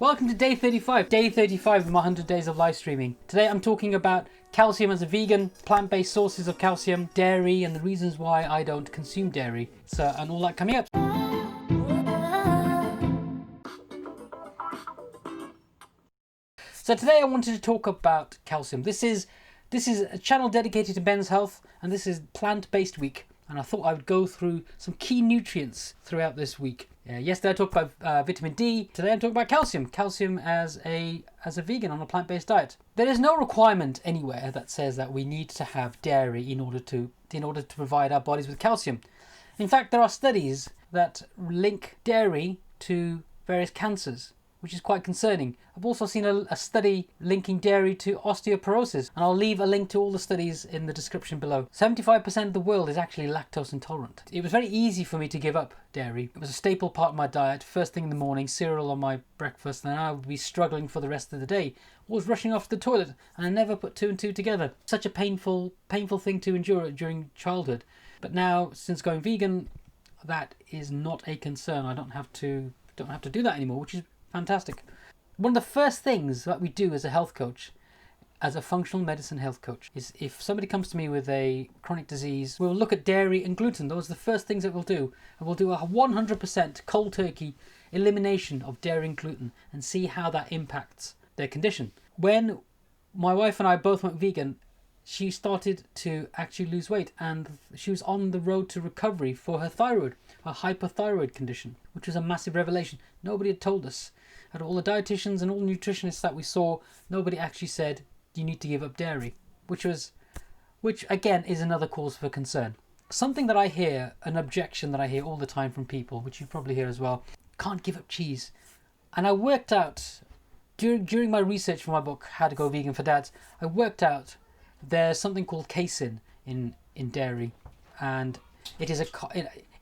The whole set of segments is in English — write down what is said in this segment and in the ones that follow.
Welcome to day 35 of my 100 days of live streaming. Today I'm talking about calcium as a vegan, plant-based sources of calcium, dairy, and the reasons why I don't consume dairy. And all that coming up. So today I wanted to talk about calcium. This is a channel dedicated to men's health, and this is plant-based week. And I thought I would go through some key nutrients throughout this week. Yesterday I talked about vitamin D. Today I'm talking about calcium. Calcium as a vegan on a plant-based diet. There is no requirement anywhere that says that we need to have dairy in order to provide our bodies with calcium. In fact, there are studies that link dairy to various cancers, which is quite concerning. I've also seen a study linking dairy to osteoporosis, and I'll leave a link to all the studies in the description below. 75% of the world is actually lactose intolerant. It was very easy for me to give up dairy. It was a staple part of my diet. First thing in the morning, cereal on my breakfast, and I would be struggling for the rest of the day. Always rushing off to the toilet, and I never put two and two together. Such a painful thing to endure during childhood. But now, since going vegan, that is not a concern. I don't have to do that anymore, which is fantastic. One of the first things that we do as a health coach, as a functional medicine health coach, is if somebody comes to me with a chronic disease, we'll look at dairy and gluten. Those are the first things that we'll do. And we'll do a 100% cold turkey elimination of dairy and gluten and see how that impacts their condition. When my wife and I both went vegan, she started to actually lose weight, and she was on the road to recovery for her thyroid, a hypothyroid condition, which was a massive revelation. Nobody had told us. Out of all the dietitians and all the nutritionists that we saw, nobody actually said you need to give up dairy, which again is another cause for concern. Something that I hear, an objection that I hear all the time from people, which you probably hear as well, can't give up cheese. And I worked out during my research for my book, How to Go Vegan for Dads, I worked out there's something called casein in dairy, and it is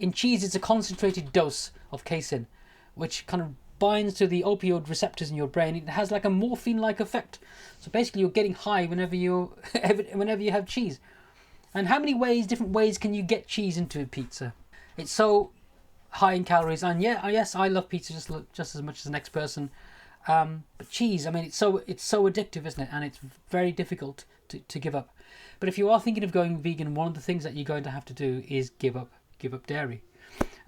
in cheese it's a concentrated dose of casein, which kind of binds to the opioid receptors in your brain. It has like a morphine-like effect. So basically you're getting high whenever you have cheese. And how many different ways can you get cheese into a pizza? It's so high in calories, and yes, I love pizza just as much as the next person. But cheese, I mean, it's so addictive, isn't it? And it's very difficult to give up. But if you are thinking of going vegan, one of the things that you're going to have to do is give up dairy.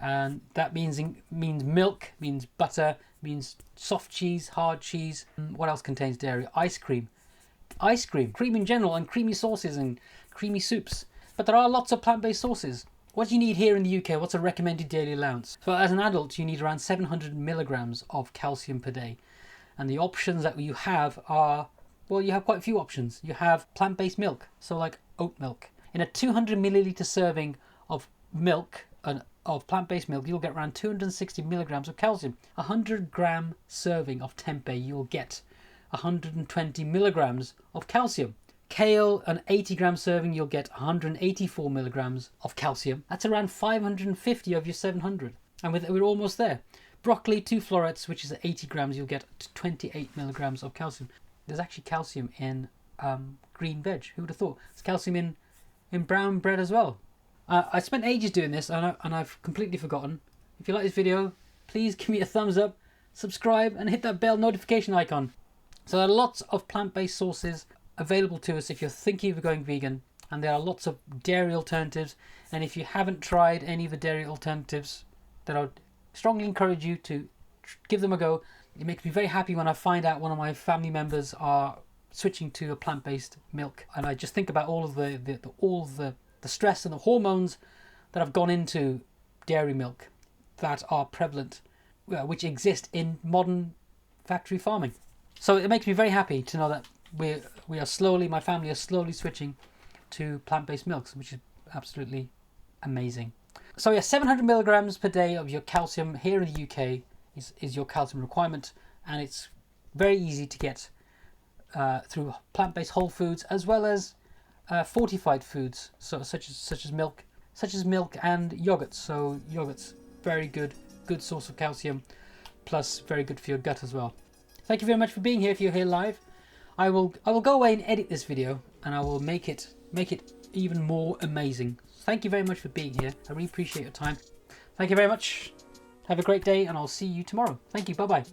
And that means milk, means butter, means soft cheese, hard cheese. What else contains dairy? Ice cream, cream in general, and creamy sauces and creamy soups. But there are lots of plant-based sauces. What do you need here in the UK? What's a recommended daily allowance? So as an adult, you need around 700 milligrams of calcium per day. And the options that you have are, well, you have quite a few options. You have plant-based milk, so like oat milk. In a 200 milliliter serving of milk, of plant-based milk, you'll get around 260 milligrams of calcium. 100 gram serving of tempeh, you'll get 120 milligrams of calcium. Kale, an 80 gram serving, you'll get 184 milligrams of calcium. That's around 550 of your 700. And we're almost there. Broccoli, 2 florets, which is 80 grams, you'll get 28 milligrams of calcium. There's actually calcium in green veg. Who would have thought? There's calcium in brown bread as well. I spent ages doing this, and I've completely forgotten. If you like this video, please give me a thumbs up, subscribe, and hit that bell notification icon. So there are lots of plant-based sources available to us if you're thinking of going vegan, and there are lots of dairy alternatives. And if you haven't tried any of the dairy alternatives, then I would strongly encourage you to give them a go. It makes me very happy when I find out one of my family members are switching to a plant-based milk, and I just think about all of the stress and the hormones that have gone into dairy milk that are prevalent, which exist in modern factory farming. So it makes me very happy to know that my family are slowly switching to plant-based milks, which is absolutely amazing. So yeah, 700 milligrams per day of your calcium here in the UK is your calcium requirement, and it's very easy to get through plant-based whole foods as well as fortified foods, so such as milk and yogurts. So yogurt's very good source of calcium, plus very good for your gut as well. Thank you very much for being here. If you're here live, I will go away and edit this video, and I will make it even more amazing. Thank you very much for being here. I really appreciate your time. Thank you very much. Have a great day, and I'll see you tomorrow. Thank you. Bye bye.